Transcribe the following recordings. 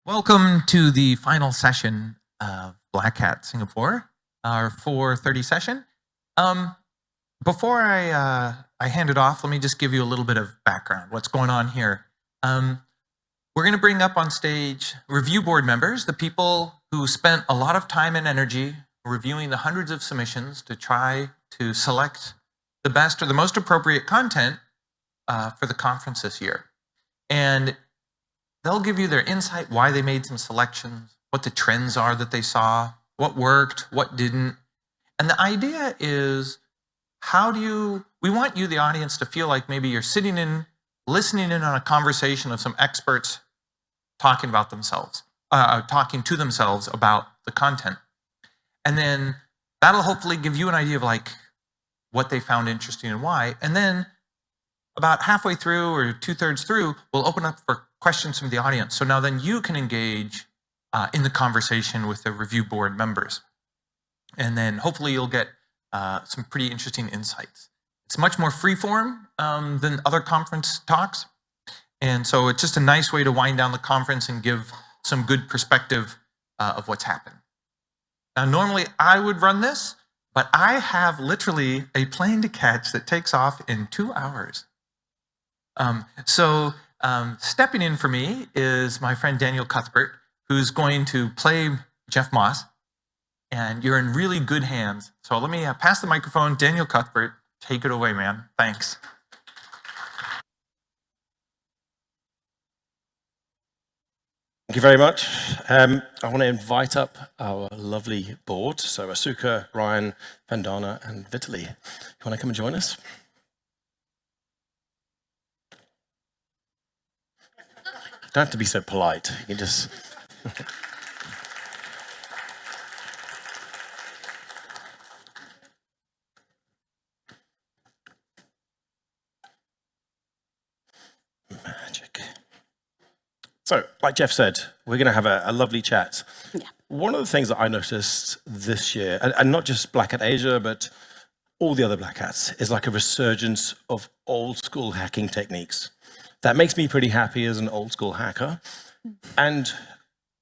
Welcome to the final session of Black Hat Singapore, our 4:30 session. Before I hand it off, let me just give you a little bit of background. What's going on here? We're going to bring up on stage review board members, the people who spent a lot of time and energy reviewing the hundreds of submissions to try to select the best or the most appropriate content for the conference this year. And they'll give you their insight, why they made some selections, what the trends are that they saw, what worked, what didn't. And the idea is, we want you, the audience, to feel like maybe you're sitting in, listening in on a conversation of some experts talking about themselves, talking to themselves about the content. And then that'll hopefully give you an idea of like what they found interesting and why. And then about halfway through or 2/3 through, we'll open up for questions from the audience. So now then you can engage in the conversation with the review board members. And then hopefully you'll get some pretty interesting insights. It's much more freeform than other conference talks. And so it's just a nice way to wind down the conference and give some good perspective of what's happened. Now, normally I would run this, but I have literally a plane to catch that takes off in 2 hours. Stepping in for me is my friend Daniel Cuthbert, who's going to play Jeff Moss, and you're in really good hands. So let me pass the microphone. Daniel Cuthbert, take it away, man. Thanks. Thank you very much. I want to invite up our lovely board. So Asuka, Ryan, Vandana, and Vitaly. You want to come and join us? Don't have to be so polite. You can just... Magic. So, like Jeff said, we're going to have a lovely chat. Yeah. One of the things that I noticed this year, and not just Black Hat Asia, but all the other Black Hats, is like a resurgence of old school hacking techniques. That makes me pretty happy as an old school hacker. And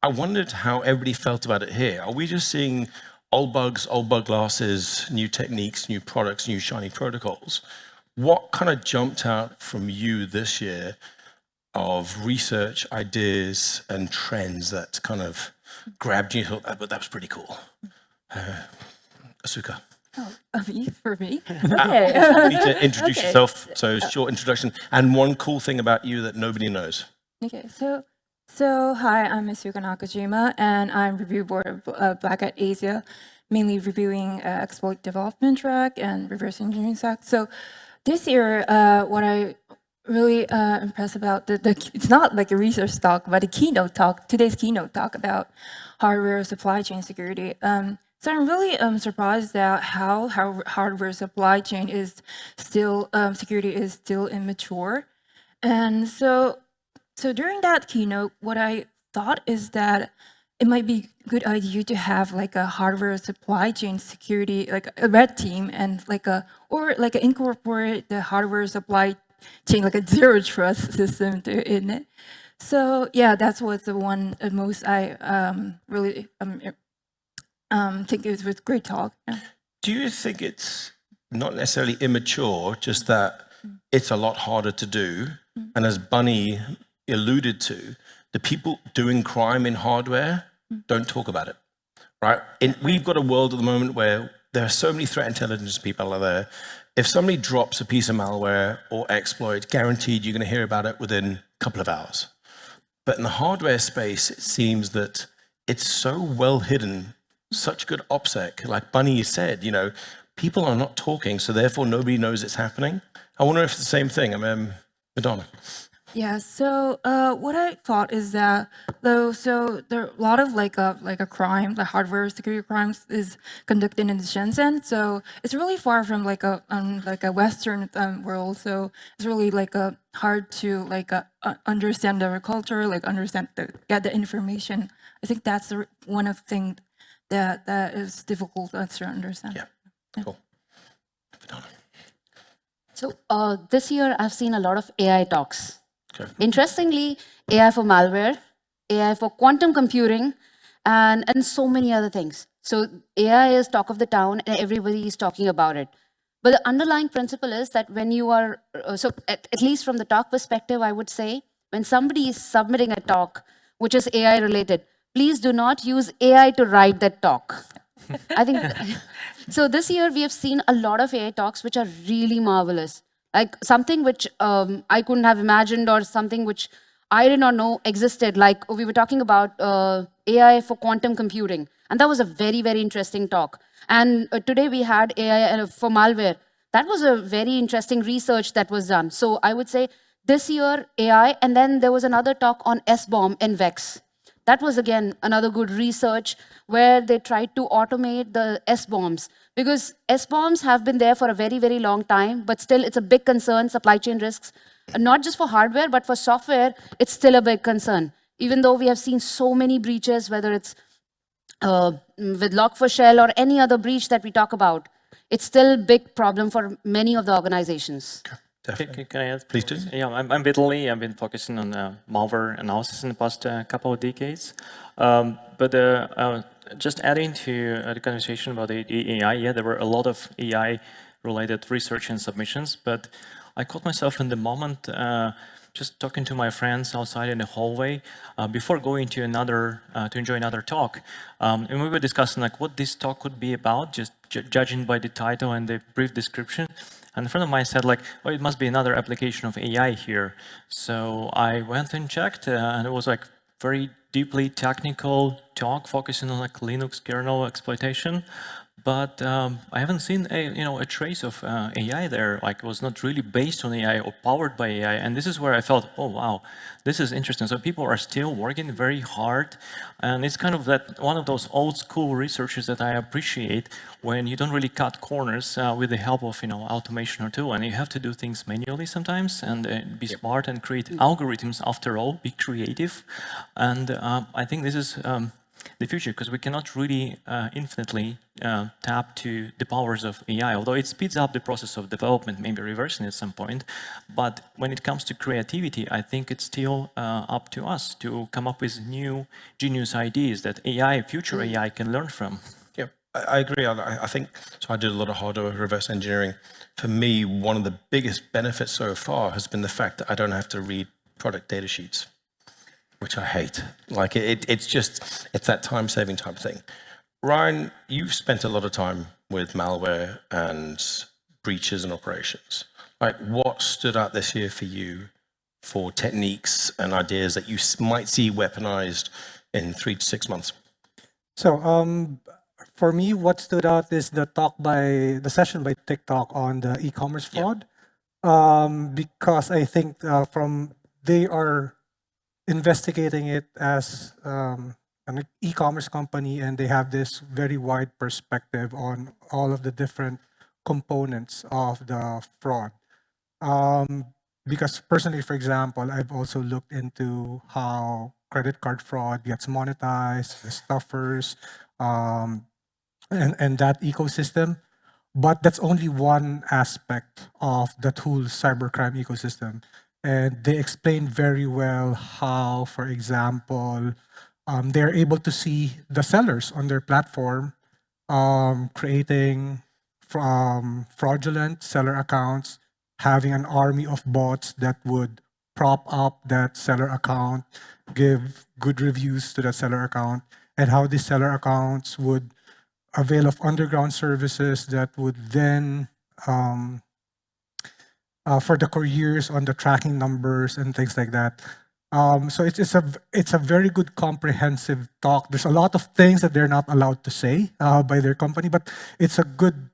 I wondered how everybody felt about it here. Are we just seeing old bugs, old bug glasses, new techniques, new products, new shiny protocols? What kind of jumped out from you this year of research, ideas, and trends that kind of grabbed you and thought, that was pretty cool? Asuka. Oh, for me? Okay. You need to introduce yourself, so short introduction, and one cool thing about you that nobody knows. Okay, so hi, I'm Asuka Nakajima, and I'm review board of Black Hat Asia, mainly reviewing exploit development track and reverse engineering stack. So this year, what I really impressed about, it's not like a research talk, but a keynote talk, today's keynote talk about hardware supply chain security. So I'm really surprised at how hardware supply chain is still, security is still immature. And so during that keynote, what I thought is that it might be a good idea to have like a hardware supply chain security, like a red team, and incorporate the hardware supply chain, like a zero trust system in it. So yeah, that's what's the one most I really think it was a great talk. Yeah. Do you think it's not necessarily immature, just that it's a lot harder to do? And as Bunny alluded to, the people doing crime in hardware don't talk about it, right? We've got a world at the moment where there are so many threat intelligence people out there. If somebody drops a piece of malware or exploit, guaranteed you're going to hear about it within a couple of hours. But in the hardware space, it seems that it's so well hidden, such good OPSEC, like Bunny said, people are not talking, so therefore nobody knows it's happening. I wonder if it's the same thing. Madonna. Yeah. So what I thought is that there are a lot of like a crime, like hardware security crimes, is conducted in Shenzhen. So it's really far from like a Western world. So it's really hard to understand their culture, get the information. I think that's one of the things that is difficult to understand. Yeah, cool. So this year, I've seen a lot of AI talks. Okay. Interestingly, AI for malware, AI for quantum computing, and so many other things. So AI is talk of the town and everybody is talking about it. But the underlying principle is that when you are, so at least from the talk perspective, I would say, when somebody is submitting a talk, which is AI related, please do not use AI to write that talk. I think, so this year we have seen a lot of AI talks which are really marvelous. Like something which I couldn't have imagined or something which I did not know existed. Like we were talking about AI for quantum computing. And that was a very, very interesting talk. And today we had AI for malware. That was a very interesting research that was done. So I would say this year AI, and then there was another talk on SBOM and VEX. That was, again, another good research where they tried to automate the SBOMs. Because SBOMs have been there for a very, very long time, but still it's a big concern, supply chain risks. Not just for hardware, but for software, it's still a big concern. Even though we have seen so many breaches, whether it's with Log4Shell or any other breach that we talk about, it's still a big problem for many of the organizations. Definitely. Can I add? Please do. Yeah, I'm Vitaly. I've been focusing on malware analysis in the past couple of decades. But just adding to the conversation about the AI, yeah, there were a lot of AI-related research and submissions, but I caught myself in the moment just talking to my friends outside in the hallway before going to enjoy another talk. And we were discussing like what this talk could be about, just judging by the title and the brief description. And a friend of mine said like, oh, it must be another application of AI here. So I went and checked, and it was like very deeply technical talk focusing on like Linux kernel exploitation. But I haven't seen a trace of AI there. Like it was not really based on AI or powered by AI. And this is where I felt, oh wow, this is interesting. So people are still working very hard, and it's kind of that one of those old school researches that I appreciate when you don't really cut corners with the help of automation or tool, and you have to do things manually sometimes and be smart and create algorithms. After all, be creative, and I think this is. The future, because we cannot really infinitely tap to the powers of AI, although it speeds up the process of development, maybe reversing at some point. But when it comes to creativity, I think it's still up to us to come up with new genius ideas that AI, future AI, can learn from. Yeah, I agree. I think, so I did a lot of hardware reverse engineering. For me, one of the biggest benefits so far has been the fact that I don't have to read product data sheets, which I hate. Like it's that time-saving type of thing. Ryan, you've spent a lot of time with malware and breaches and operations. Like, what stood out this year for you for techniques and ideas that you might see weaponized in 3 to 6 months? So, for me, what stood out is the session by TikTok on the e-commerce fraud, because I think they are investigating it as an e-commerce company, and they have this very wide perspective on all of the different components of the fraud. Because personally, for example, I've also looked into how credit card fraud gets monetized, the stuffers, and that ecosystem. But that's only one aspect of the whole cybercrime ecosystem. And they explain very well how, for example, they're able to see the sellers on their platform creating fraudulent seller accounts, having an army of bots that would prop up that seller account, give good reviews to that seller account, and how these seller accounts would avail of underground services that would then for the couriers on the tracking numbers and things like that. So it's a very good comprehensive talk. There's a lot of things that they're not allowed to say by their company, but it's a good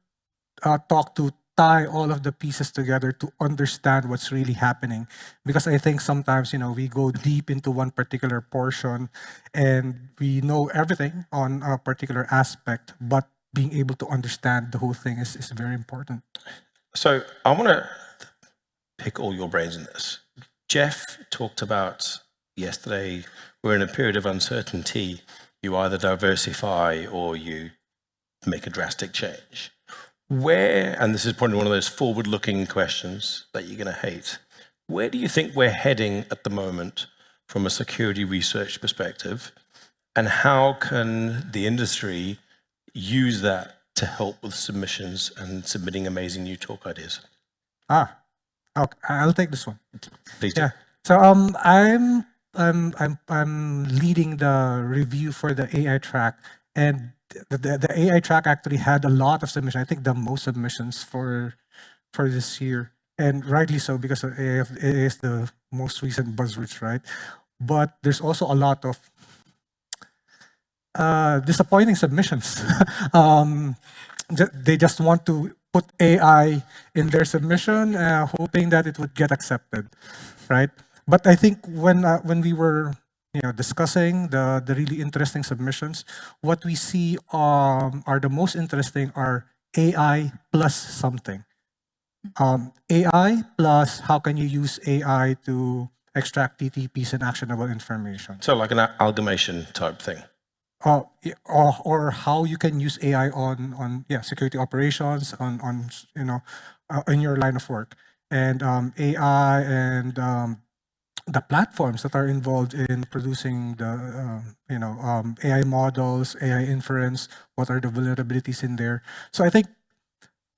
talk to tie all of the pieces together to understand what's really happening. Because I think sometimes, we go deep into one particular portion and we know everything on a particular aspect, but being able to understand the whole thing is very important. So I want to pick all your brains in this. Jeff talked about yesterday, we're in a period of uncertainty. You either diversify or you make a drastic change. Where, and this is probably one of those forward-looking questions that you're going to hate, where do you think we're heading at the moment from a security research perspective? And how can the industry use that to help with submissions and submitting amazing new talk ideas? Okay, I'll take this one. Please do. Yeah. So I'm leading the review for the AI track, and the AI track actually had a lot of submissions. I think the most submissions for this year, and rightly so, because it is the most recent buzzwords, right? But there's also a lot of disappointing submissions. They just want to put AI in their submission, hoping that it would get accepted, right? But I think when we were discussing the really interesting submissions, what we see are the most interesting are AI plus something. AI plus how can you use AI to extract TTPs and actionable information. So like an amalgamation type thing. Or how you can use AI on security operations in your line of work, and AI and the platforms that are involved in producing the AI models, AI inference. What are the vulnerabilities in there? So I think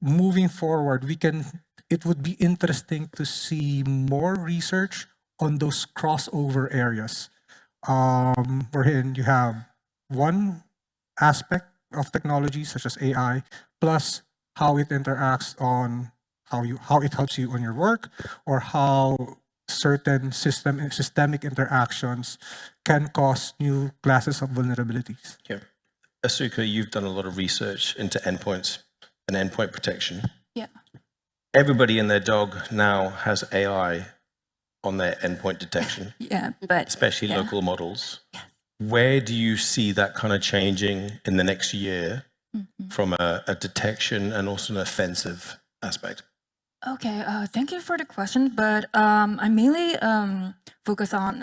moving forward, it would be interesting to see more research on those crossover areas, wherein you have one aspect of technology such as AI plus how it interacts on how it helps you on your work, or how certain systemic interactions can cause new classes of vulnerabilities. Yeah. Asuka, you've done a lot of research into endpoints and endpoint protection. Yeah. Everybody and their dog now has AI on their endpoint detection. Yeah, but especially local models. Yes. Where do you see that kind of changing in the next year from a detection and also an offensive aspect? Okay, thank you for the question, but I mainly focus on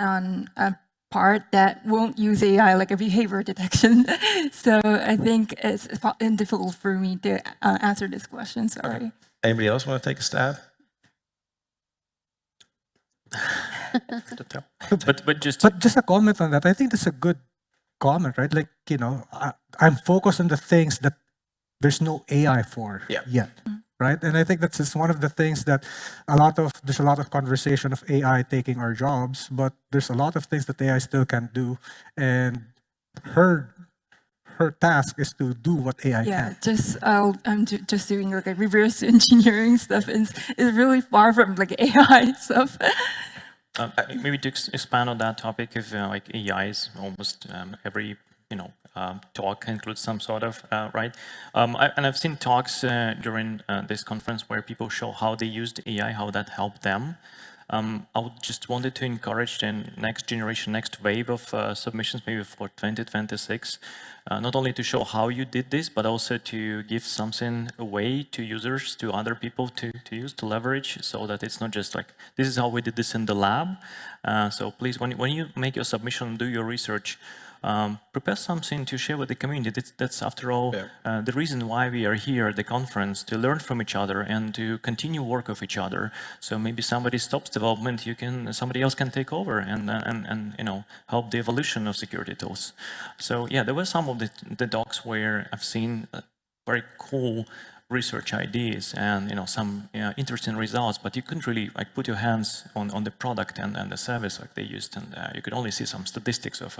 a part that won't use AI, like a behavior detection. So I think it's difficult for me to answer this question, sorry. Okay. Anybody else want to take a stab? but just a comment on that. I think that's a good comment, right? Like, I'm focused on the things that there's no AI for yet, right? And I think that's just one of the things that there's a lot of conversation of AI taking our jobs, but there's a lot of things that AI still can't do, and her task is to do what AI can. I'm just doing like a reverse engineering stuff, and it's really far from like AI stuff. Maybe to expand on that topic, if like AI is almost every talk includes some sort of right, and I've seen talks during this conference where people show how they used AI, how that helped them. I just wanted to encourage the next generation, next wave of submissions, maybe for 2026, not only to show how you did this, but also to give something away to users, to other people to use, to leverage, so that it's not just like, this is how we did this in the lab. So please, when you make your submission, do your research, prepare something to share with the community. That's after all the reason why we are here at the conference, to learn from each other and to continue work with each other. So maybe somebody stops development, somebody else can take over and help the evolution of security tools. So yeah, there were some of the docs where I've seen very cool research ideas and some interesting results, but you couldn't really like put your hands on the product and the service like they used, and you could only see some statistics of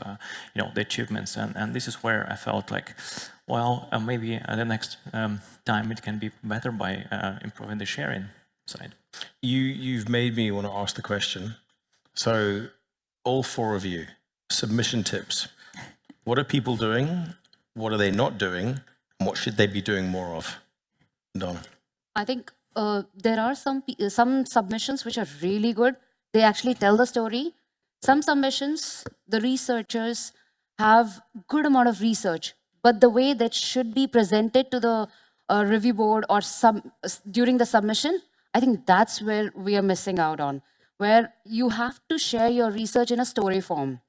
the achievements, and this is where I felt like, well, maybe the next time it can be better by improving the sharing side. You've made me want to ask the question. So all four of you, submission tips. What are people doing? What are they not doing? And what should they be doing more of? Donna. I think there are some submissions which are really good. They actually tell the story. Some submissions, the researchers have good amount of research, but the way that should be presented to the review board or during the submission, I think that's where we are missing out on, where you have to share your research in a story form,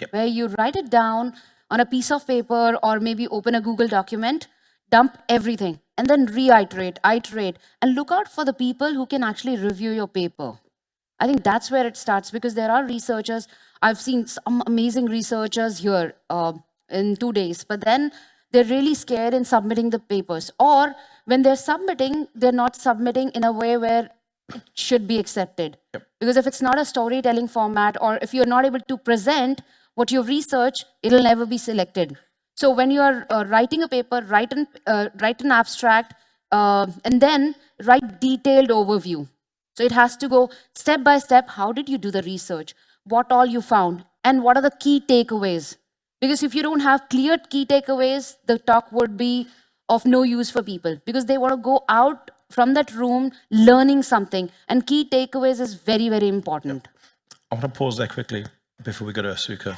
where you write it down on a piece of paper or maybe open a Google document, dump everything, and then reiterate, iterate, and look out for the people who can actually review your paper. I think that's where it starts, because there are researchers. I've seen some amazing researchers here in 2 days, but then they're really scared in submitting the papers. Or when they're submitting, they're not submitting in a way where it should be accepted. Because if it's not a storytelling format, or if you're not able to present what you've researched, it'll never be selected. So when you are writing a paper, write an abstract, and then write detailed overview. So it has to go step by step. How did you do the research? What all you found? And what are the key takeaways? Because if you don't have clear key takeaways, the talk would be of no use for people, because they want to go out from that room learning something. And key takeaways is very, very important. I want to pause there quickly before we go to Asuka.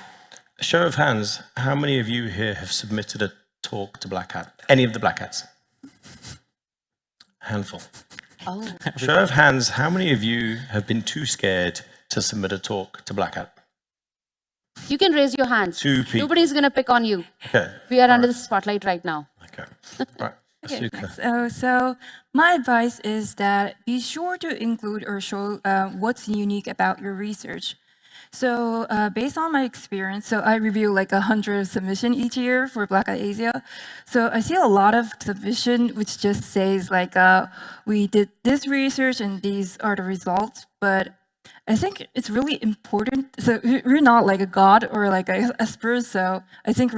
Show of hands, how many of you here have submitted a talk to Black Hat? Any of the Black Hats? Handful. Oh. Show of hands, how many of you have been too scared to submit a talk to Black Hat? You can raise your hands. 2 people. Nobody's going to pick on you. Okay. We are under the spotlight right now. Okay. Right. Okay, Asuka. so my advice is that be sure to include or show what's unique about your research. So based on my experience, so I review like 100 submission each year for Black Hat Asia. So I see a lot of submission which just says like, we did this research and these are the results, but I think it's really important. So we're not like a god or like a expert, so I think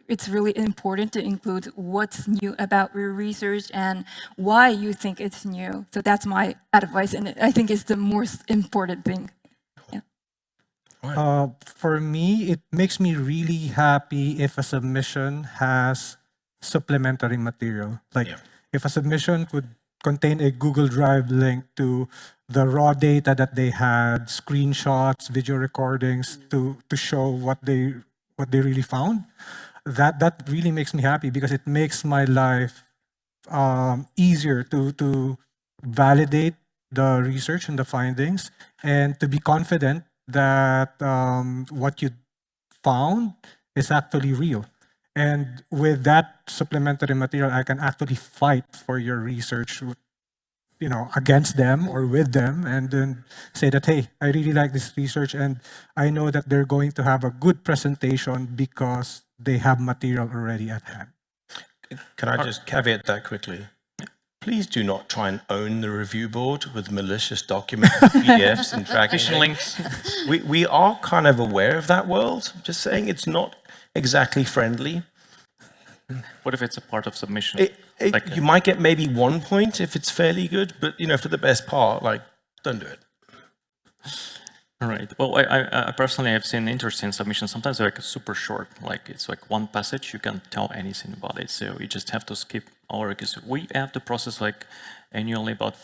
it's really important to include what's new about your research and why you think it's new. So that's my advice, and I think it's the most important thing. Yeah. For me, it makes me really happy if a submission has supplementary material. Like if a submission could contain a Google Drive link to the raw data that they had, screenshots, video recordings to show what they really found. That really makes me happy, because it makes my life easier to validate the research and the findings, and to be confident that what you found is actually real. And with that supplementary material, I can actually fight for your research, against them or with them, and then say that, hey, I really like this research, and I know that they're going to have a good presentation because they have material already at hand. Can I just caveat that quickly? Please do not try and own the review board with malicious documents, PDFs, and tracking links. We are kind of aware of that world. Just saying, it's not exactly friendly. What if it's a part of submission? You might get maybe 1 point if it's fairly good, but for the best part, don't do it. All right. Well, I personally have seen interesting submissions. Sometimes they're super short, it's one passage. You can't tell anything about it, so you just have to skip over, because we have to process annually about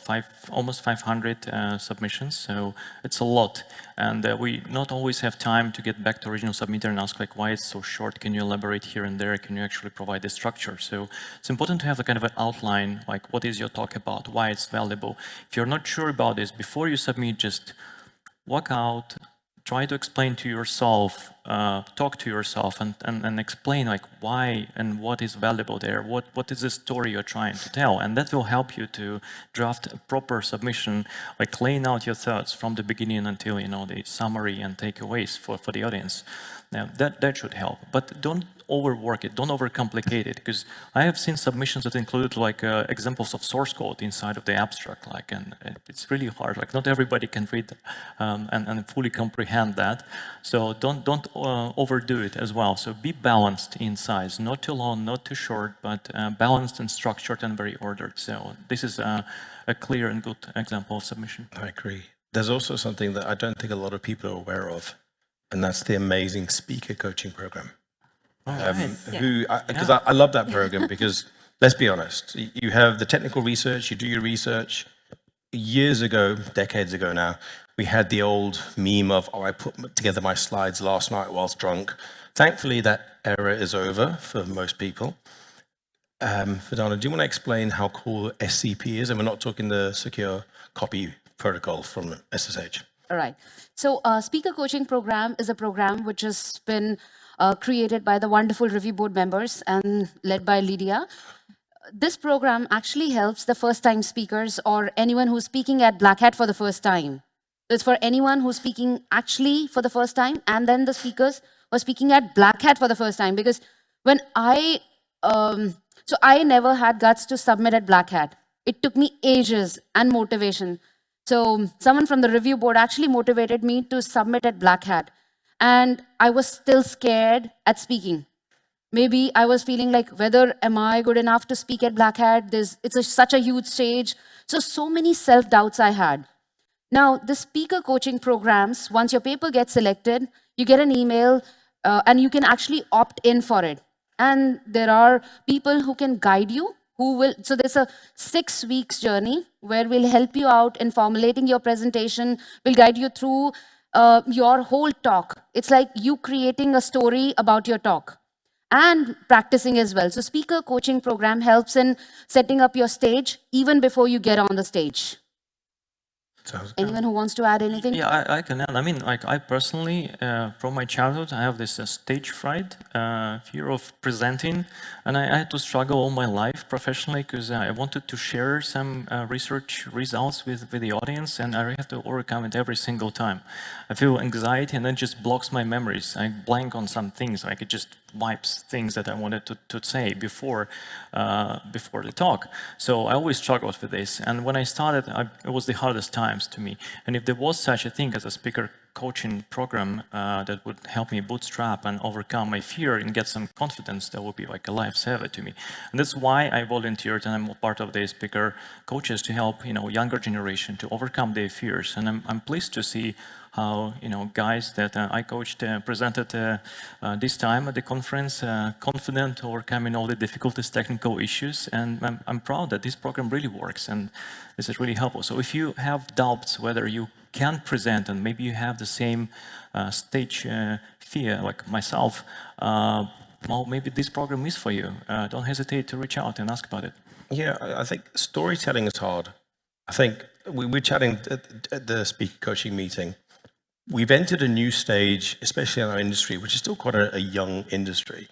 almost 500 submissions. So it's a lot, and we not always have time to get back to original submitter and ask why it's so short. Can you elaborate here and there? Can you actually provide the structure? So it's important to have a kind of an outline, what is your talk about, why it's valuable. If you're not sure about this before you submit, just walk out, try to explain to yourself, talk to yourself, and explain why and what is valuable there, what is the story you're trying to tell, and that will help you to draft a proper submission, laying out your thoughts from the beginning until the summary and takeaways for the audience. Now that should help, but don't overwork it, don't overcomplicate it, because I have seen submissions that include examples of source code inside of the abstract, and it's really hard. Not everybody can read and fully comprehend that. So don't overdo it as well. So be balanced in size, not too long, not too short, but balanced and structured and very ordered. So this is a clear and good example of submission. I agree. There's also something that I don't think a lot of people are aware of, and that's the amazing speaker coaching program. Because I love that program, because let's be honest, you have the technical research, you do your research. Years ago, decades ago now, we had the old meme of, I put together my slides last night whilst drunk. Thankfully, that era is over for most people. Vandana, do you want to explain how cool SCP is? And we're not talking the secure copy protocol from SSH. All right. So speaker coaching program is a program which has been created by the wonderful review board members and led by Lydia. This program actually helps the first-time speakers or anyone who's speaking at Black Hat for the first time. It's for anyone who's speaking actually for the first time, and then the speakers who are speaking at Black Hat for the first time. Because when so I never had guts to submit at Black Hat. It took me ages and motivation. So someone from the review board actually motivated me to submit at Black Hat. And I was still scared at speaking. Maybe I was feeling like, whether am I good enough to speak at Black Hat? Such a huge stage. So many self-doubts I had. Now, the speaker coaching programs, once your paper gets selected, you get an email and you can actually opt in for it. And there are people who can guide you, so there's a 6 weeks journey where we'll help you out in formulating your presentation. We'll guide you through your whole talk. It's like you creating a story about your talk and practicing as well. So speaker coaching program helps in setting up your stage even before you get on the stage. Anyone who wants to add anything? Yeah, I can add. I mean, like I personally, from my childhood, I have this stage fright, fear of presenting, and I had to struggle all my life professionally because I wanted to share some research results with the audience, and I have to overcome it every single time. I feel anxiety, and then just blocks my memories. I blank on some things, like it just wipes things that I wanted to say before the talk. So I always struggled with this, and when I started, it was the hardest times to me. And if there was such a thing as a speaker coaching program that would help me bootstrap and overcome my fear and get some confidence, that would be like a lifesaver to me. And that's why I volunteered, and I'm part of the speaker coaches to help younger generation to overcome their fears. And I'm pleased to see how guys that I coached presented this time at the conference, confident, overcoming all the difficulties, technical issues, and I'm proud that this program really works, and this is really helpful. So if you have doubts whether you can present, and maybe you have the same stage fear like myself, well, maybe this program is for you. Don't hesitate to reach out and ask about it. Yeah, I think storytelling is hard. I think we were chatting at the speaker coaching meeting. We've entered a new stage, especially in our industry, which is still quite a young industry,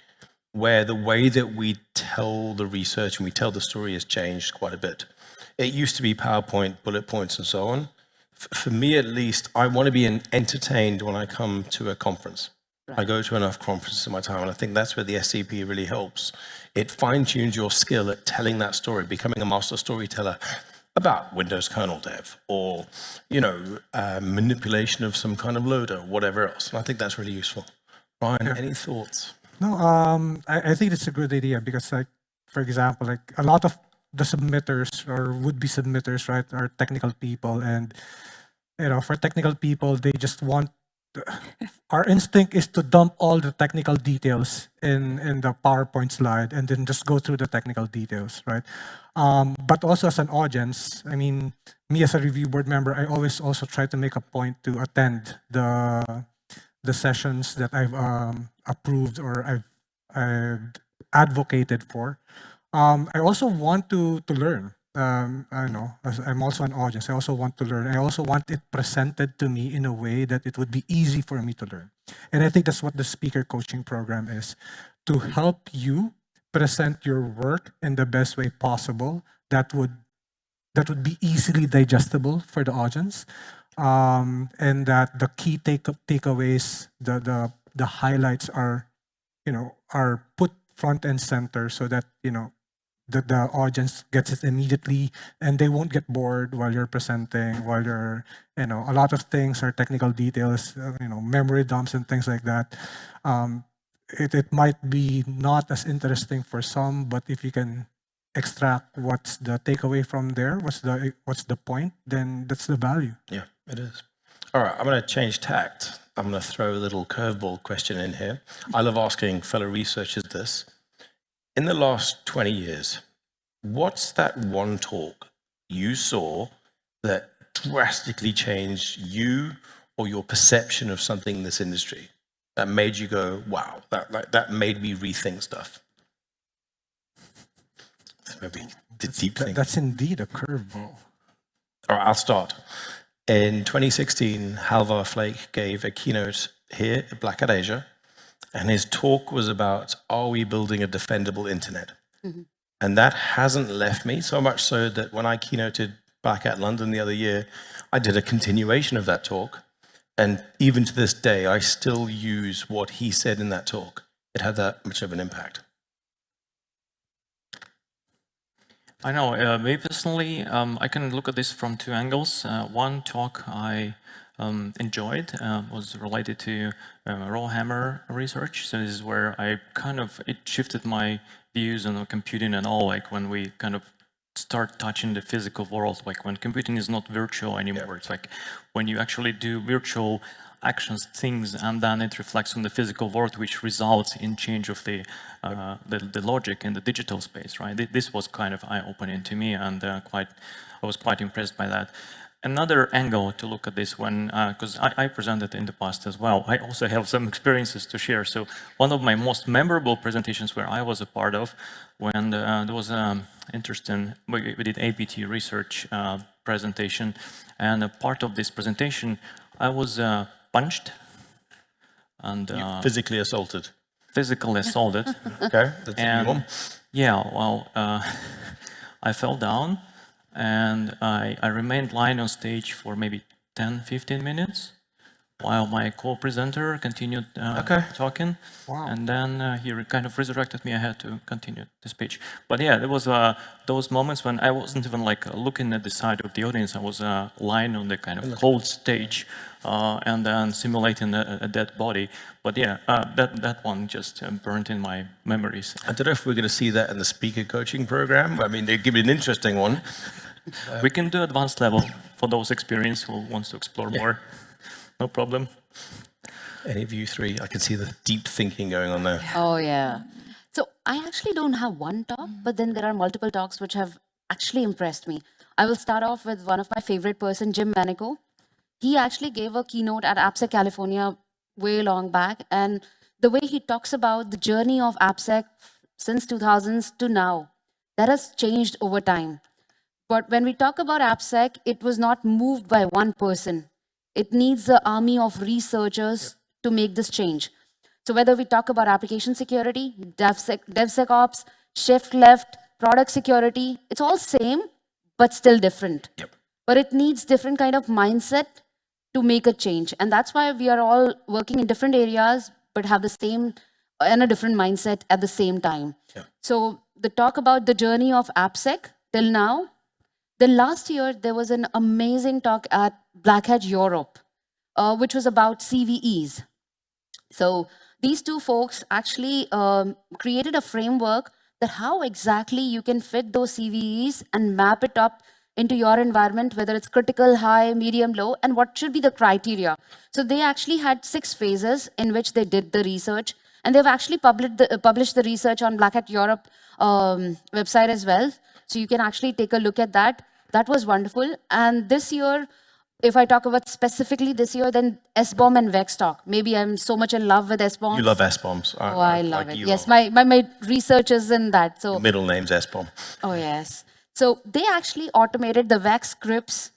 where the way that we tell the research and we tell the story has changed quite a bit. It used to be PowerPoint, bullet points, and so on. For me, at least, I want to be entertained when I come to a conference. Right. I go to enough conferences in my time, and I think that's where the SCP really helps. It fine-tunes your skill at telling that story, becoming a master storyteller about Windows kernel dev, or manipulation of some kind of loader, whatever else. And I think that's really useful. Ryan, any thoughts? No, I think it's a good idea because, like, for example, like a lot of the submitters or would-be submitters, right, are technical people, and for technical people, they just want. Our instinct is to dump all the technical details in the PowerPoint slide and then just go through the technical details, right? But also as an audience, I mean, me as a review board member, I always also try to make a point to attend the sessions that I've approved or I've advocated for. I also want to learn. I know, I'm also an audience. I also want to learn. I also want it presented to me in a way that it would be easy for me to learn. And I think that's what the speaker coaching program is, to help you present your work in the best way possible that would be easily digestible for the audience, and that the key takeaways, the highlights are put front and center so that that the audience gets it immediately, and they won't get bored while you're presenting, while you're, a lot of things are technical details, memory dumps and things like that. It might be not as interesting for some, but if you can extract what's the takeaway from there, what's the point, then that's the value. Yeah, it is. All right, I'm going to change tact. I'm going to throw a little curveball question in here. I love asking fellow researchers this. In the last 20 years, what's that one talk you saw that drastically changed you or your perception of something in this industry, that made you go, wow, that made me rethink stuff? Maybe deep thinking. That's indeed a curveball. All right, I'll start. In 2016, Halvar Flake gave a keynote here at Black Hat Asia. And his talk was about, are we building a defendable internet? Mm-hmm. And that hasn't left me, so much so that when I keynoted Black Hat London the other year, I did a continuation of that talk. And even to this day, I still use what he said in that talk. It had that much of an impact. I know, me personally, I can look at this from two angles. One talk I enjoyed was related to raw hammer research. So this is where it shifted my views on computing and all, like when we kind of start touching the physical world, like when computing is not virtual anymore. Yeah. It's like when you actually do virtual actions, things, and then it reflects on the physical world, which results in change of the logic in the digital space, right? This was kind of eye-opening to me, and I was quite impressed by that. Another angle to look at this one, because I presented in the past as well, I also have some experiences to share. So one of my most memorable presentations where I was a part of, when there was interesting, we did APT research presentation, and a part of this presentation, I was punched and physically assaulted. Physically assaulted. Okay, that's a new one. Yeah, well, I fell down and I remained lying on stage for maybe 10-15 minutes while my co-presenter continued talking. Wow. And then he kind of resurrected me. I had to continue the speech. But yeah, there was those moments when I wasn't even like looking at the side of the audience. I was lying on the kind of cold stage and then simulating a dead body. But yeah, that one just burnt in my memories. I don't know if we're going to see that in the speaker coaching program. I mean, they give me an interesting one. We can do advanced level for those experienced who wants to explore more. No problem. Any of you three, I can see the deep thinking going on there. Oh, yeah. So I actually don't have one talk, but then there are multiple talks which have actually impressed me. I will start off with one of my favorite person, Jim Manico. He actually gave a keynote at AppSec California way long back. And the way he talks about the journey of AppSec since 2000s to now, that has changed over time. But when we talk about AppSec, it was not moved by one person. It needs an army of researchers to make this change. So whether we talk about application security, DevSecOps, shift left, product security, it's all same, but still different. Yep. But it needs different kind of mindset to make a change. And that's why we are all working in different areas, but have the same and a different mindset at the same time. Yep. So the talk about the journey of AppSec till now, then last year, there was an amazing talk at Black Hat Europe, which was about CVEs. So these two folks actually created a framework that how exactly you can fit those CVEs and map it up into your environment, whether it's critical, high, medium, low, and what should be the criteria. So they actually had 6 phases in which they did the research. And they've actually published the research on Black Hat Europe website as well. So you can actually take a look at that. That was wonderful. And this year, if I talk about specifically this year, then SBOM and VEX talk. Maybe I'm so much in love with SBOM. You love S-bombs. Oh, I love it. Yes, my research is in that. So your middle name's S-bomb. Oh, yes. So they actually automated the VEX scripts,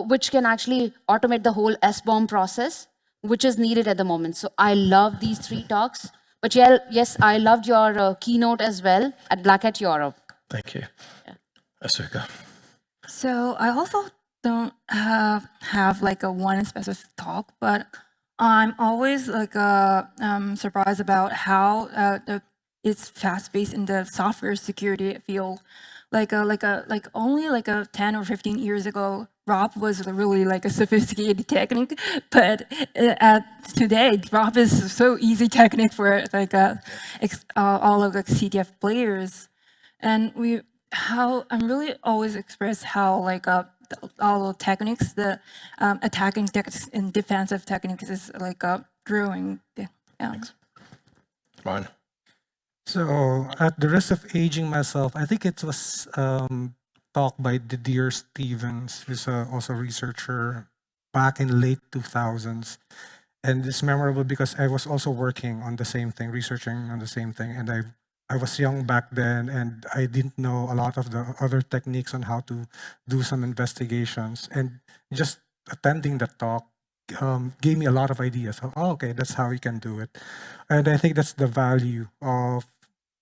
which can actually automate the whole SBOM process, which is needed at the moment. So I love these 3 talks. But yeah, yes, I loved your keynote as well at Black Hat Europe. Thank you. Yeah. Asuka. So I also don't have like a one specific talk, but I'm always like surprised about how it's fast-paced in the software security field. Like only like 10 or 15 years ago, ROP was really like a sophisticated technique, but today ROP is so easy technique for like all of the CTF players, and I'm really always expressed how like all the techniques, the attacking techniques and defensive techniques is like growing. Yeah. Thanks. Ryan. So, at the risk of aging myself, I think it was talk by Didier Stevens, who's also a researcher back in late 2000s. And it's memorable because I was also working on the same thing, researching on the same thing. And I was young back then, and I didn't know a lot of the other techniques on how to do some investigations. And just attending the talk gave me a lot of ideas. Oh, okay, that's how we can do it. And I think that's the value of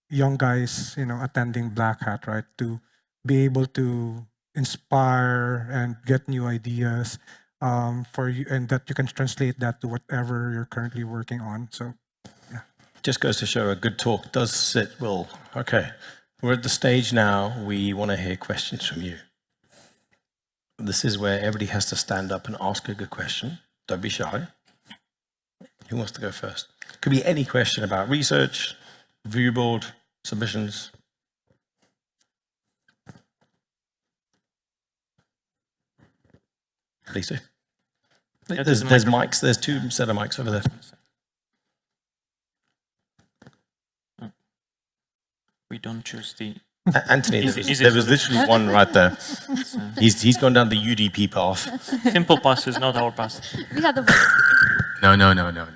young guys, attending Black Hat, right? To be able to inspire and get new ideas for you, and that you can translate that to whatever you're currently working on. So, yeah. Just goes to show a good talk does sit well. Okay, we're at the stage now. We want to hear questions from you. This is where everybody has to stand up and ask a good question. Don't be shy. Who wants to go first? Could be any question about research, review board, submissions. Please do. Yeah, There's there's a mics. There's 2 set of mics over there. We don't choose the... Anthony, Easy there was solution. literally one right there. He's gone down the UDP path. Simple pass is not our pass. We had the No.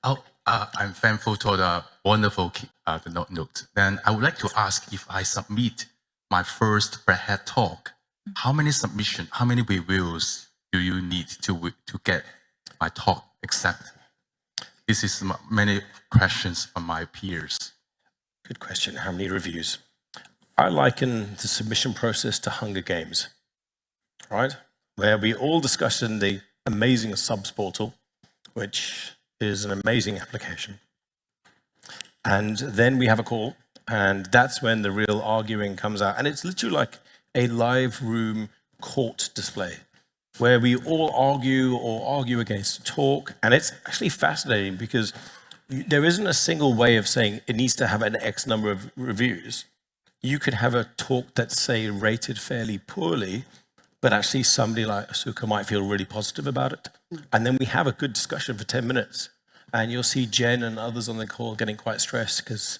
Oh, I'm thankful for the wonderful the note. Then I would like to ask, if I submit my first Black Hat talk, how many submission, how many reviews do you need to get my talk accepted? This is many questions from my peers. Good question. How many reviews? I liken the submission process to Hunger Games, right? Where we all discussed in the amazing subs portal, which is an amazing application. And then we have a call, and that's when the real arguing comes out. And it's literally like a live room court display, where we all argue or argue against a talk. And it's actually fascinating because there isn't a single way of saying it needs to have an X number of reviews. You could have a talk that's, say, rated fairly poorly, but actually somebody like Asuka might feel really positive about it. And then we have a good discussion for 10 minutes. And you'll see Jen and others on the call getting quite stressed because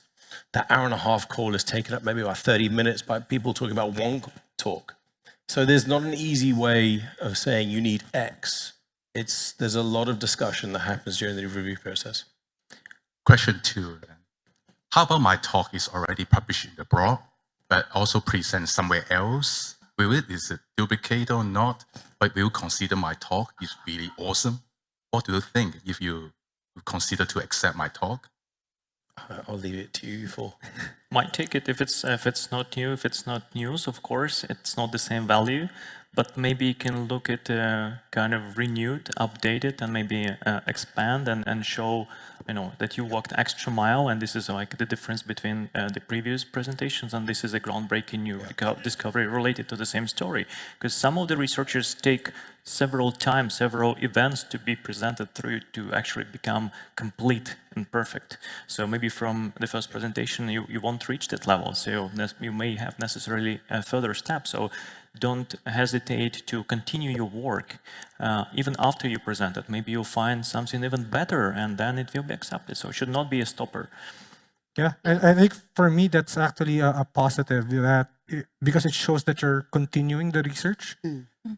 that hour-and-a-half call is taken up maybe about 30 minutes by people talking about one talk. So there's not an easy way of saying you need X. There's a lot of discussion that happens during the review process. Question 2. Then. How about my talk is already published in the blog, but also present somewhere else? Is it duplicate or not? But will you consider my talk is really awesome? What do you think if you consider to accept my talk? I'll leave it to you for. Might take it if it's not new. If it's not news, of course, it's not the same value. But maybe you can look at kind of renewed, updated, and maybe expand and show, that you walked extra mile. And this is like the difference between the previous presentations, and this is a groundbreaking new discovery related to the same story. Because some of the researchers take several events to be presented through to actually become complete and perfect. So maybe from the first presentation, you won't reach that level. So you may have necessarily a further step. So don't hesitate to continue your work even after you present it. Maybe you'll find something even better and then it will be accepted. So it should not be a stopper. Yeah, I think for me that's actually a positive because it shows that you're continuing the research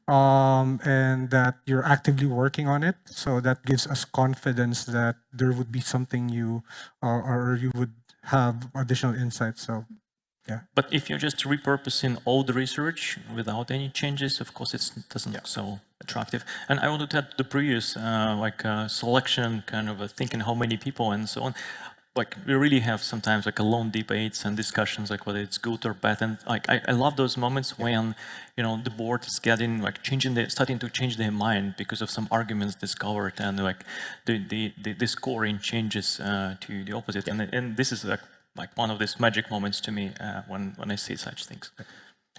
and that you're actively working on it. So that gives us confidence that there would be something you or you would have additional insights. So. Yeah. But if you're just repurposing old research without any changes, of course, it doesn't look so attractive. And I wanted to add the previous selection, kind of thinking how many people and so on. Like we really have sometimes like long debates and discussions, like whether it's good or bad. And like I love those moments when the board is getting starting to change their mind because of some arguments discovered, and like the scoring changes to the opposite. And this is like one of these magic moments to me when I see such things.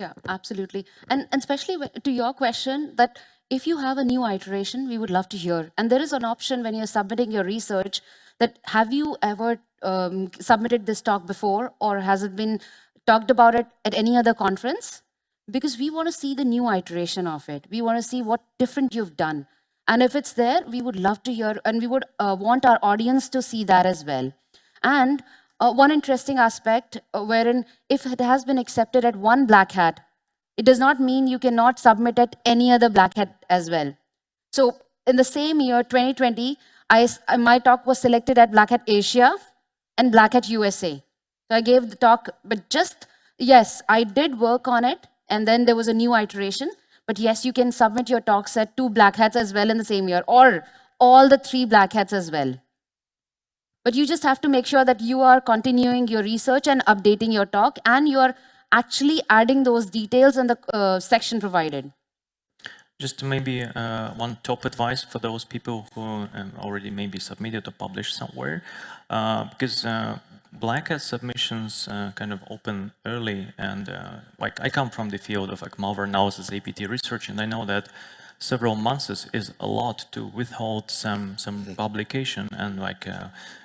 Yeah, absolutely. And especially to your question that if you have a new iteration, we would love to hear. And there is an option when you're submitting your research that have you ever submitted this talk before, or has it been talked about it at any other conference? Because we want to see the new iteration of it. We want to see what different you've done. And if it's there, we would love to hear, and we would want our audience to see that as well. And one interesting aspect wherein if it has been accepted at one Black Hat, it does not mean you cannot submit at any other Black Hat as well. So in the same year, 2020, my talk was selected at Black Hat Asia and Black Hat USA. So I gave the talk, but yes, I did work on it, and then there was a new iteration. But yes, you can submit your talks at 2 Black Hats as well in the same year, or all the 3 Black Hats as well. But you just have to make sure that you are continuing your research and updating your talk, and you are actually adding those details in the section provided. Just maybe one top advice for those people who already maybe submitted or published somewhere, because Black Hat submissions kind of open early, and like I come from the field of like malware analysis, APT research, and I know that several months is a lot to withhold some publication, and like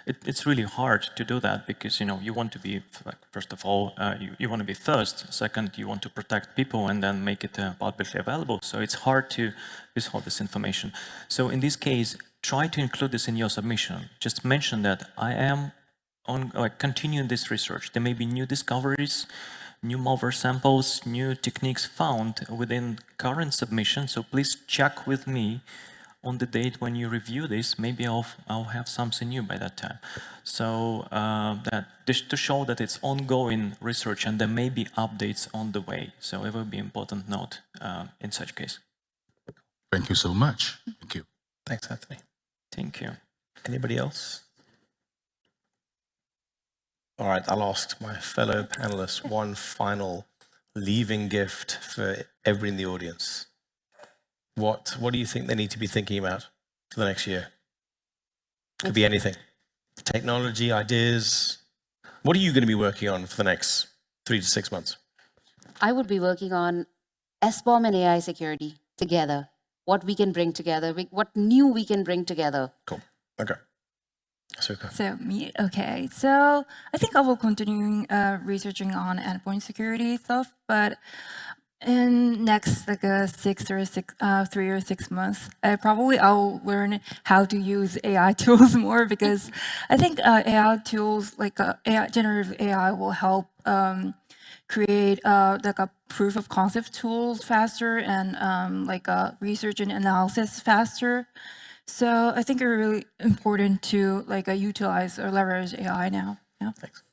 it's really hard to do that because you want to be, like, first of all you want to be first, second you want to protect people, and then make it publicly available. So it's hard to withhold this information. So in this case, try to include this in your submission. Just mention that I am continuing this research. There may be new discoveries, new malware samples, new techniques found within current submission. So please check with me on the date when you review this. Maybe I'll have something new by that time. So to show that it's ongoing research and there may be updates on the way. So it will be an important note in such case. Thank you so much. Thank you. Thanks, Anthony. Thank you. Anybody else? All right, I'll ask my fellow panelists one final leaving gift for everybody in the audience. What do you think they need to be thinking about for the next year? Could be anything. Technology, ideas. What are you going to be working on for the next 3 to 6 months? I would be working on SBOM and AI security together. What we can bring together, what new we can bring together. Cool. Okay. Asuka. So me, okay. So I think I will continue researching on endpoint security stuff, but in next like 3 or 6 months, I'll learn how to use AI tools more, because I think AI tools like generative AI will help create like a proof of concept tools faster, and like research and analysis faster. So I think it's really important to like utilize or leverage AI now. Yeah. Thanks.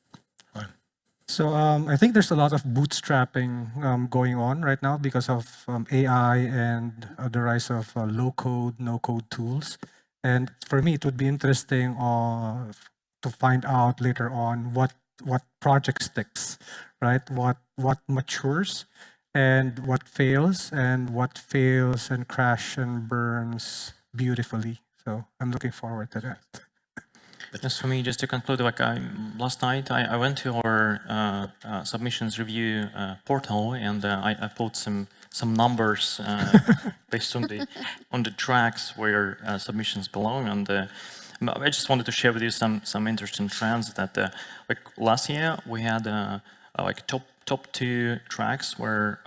So I think there's a lot of bootstrapping going on right now because of AI and the rise of low-code, no-code tools. And for me, it would be interesting to find out later on what project sticks, right? What matures and what fails and crash and burns beautifully. So I'm looking forward to that. As for me, just to conclude, like last night I went to our submissions review portal, and I put some numbers based on the tracks where submissions belong, and I just wanted to share with you some interesting trends that like last year we had like top 2 tracks where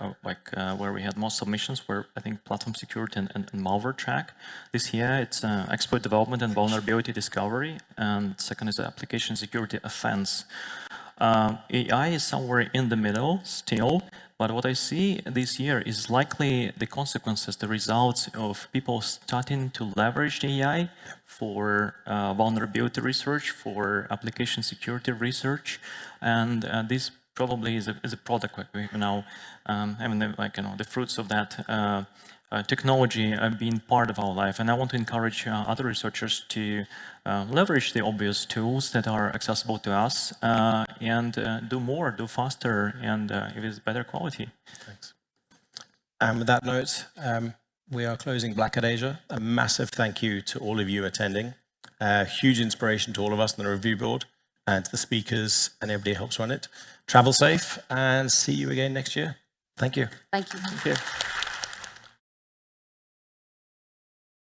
where we had most submissions were, I think, platform security and malware track. This year it's exploit development and vulnerability discovery, and second is application security offense. AI is somewhere in the middle still, but what I see this year is likely the consequences, the results of people starting to leverage the AI for vulnerability research, for application security research, and this probably is a product like we now having the fruits of that technology being part of our life. And I want to encourage other researchers to leverage the obvious tools that are accessible to us and do more, do faster, and with better quality. Thanks. And with that note, we are closing Black Hat Asia. A massive thank you to all of you attending. Huge inspiration to all of us on the review board, and to the speakers and everybody who helps run it. Travel safe, and see you again next year. Thank you. Thank you. Thank you.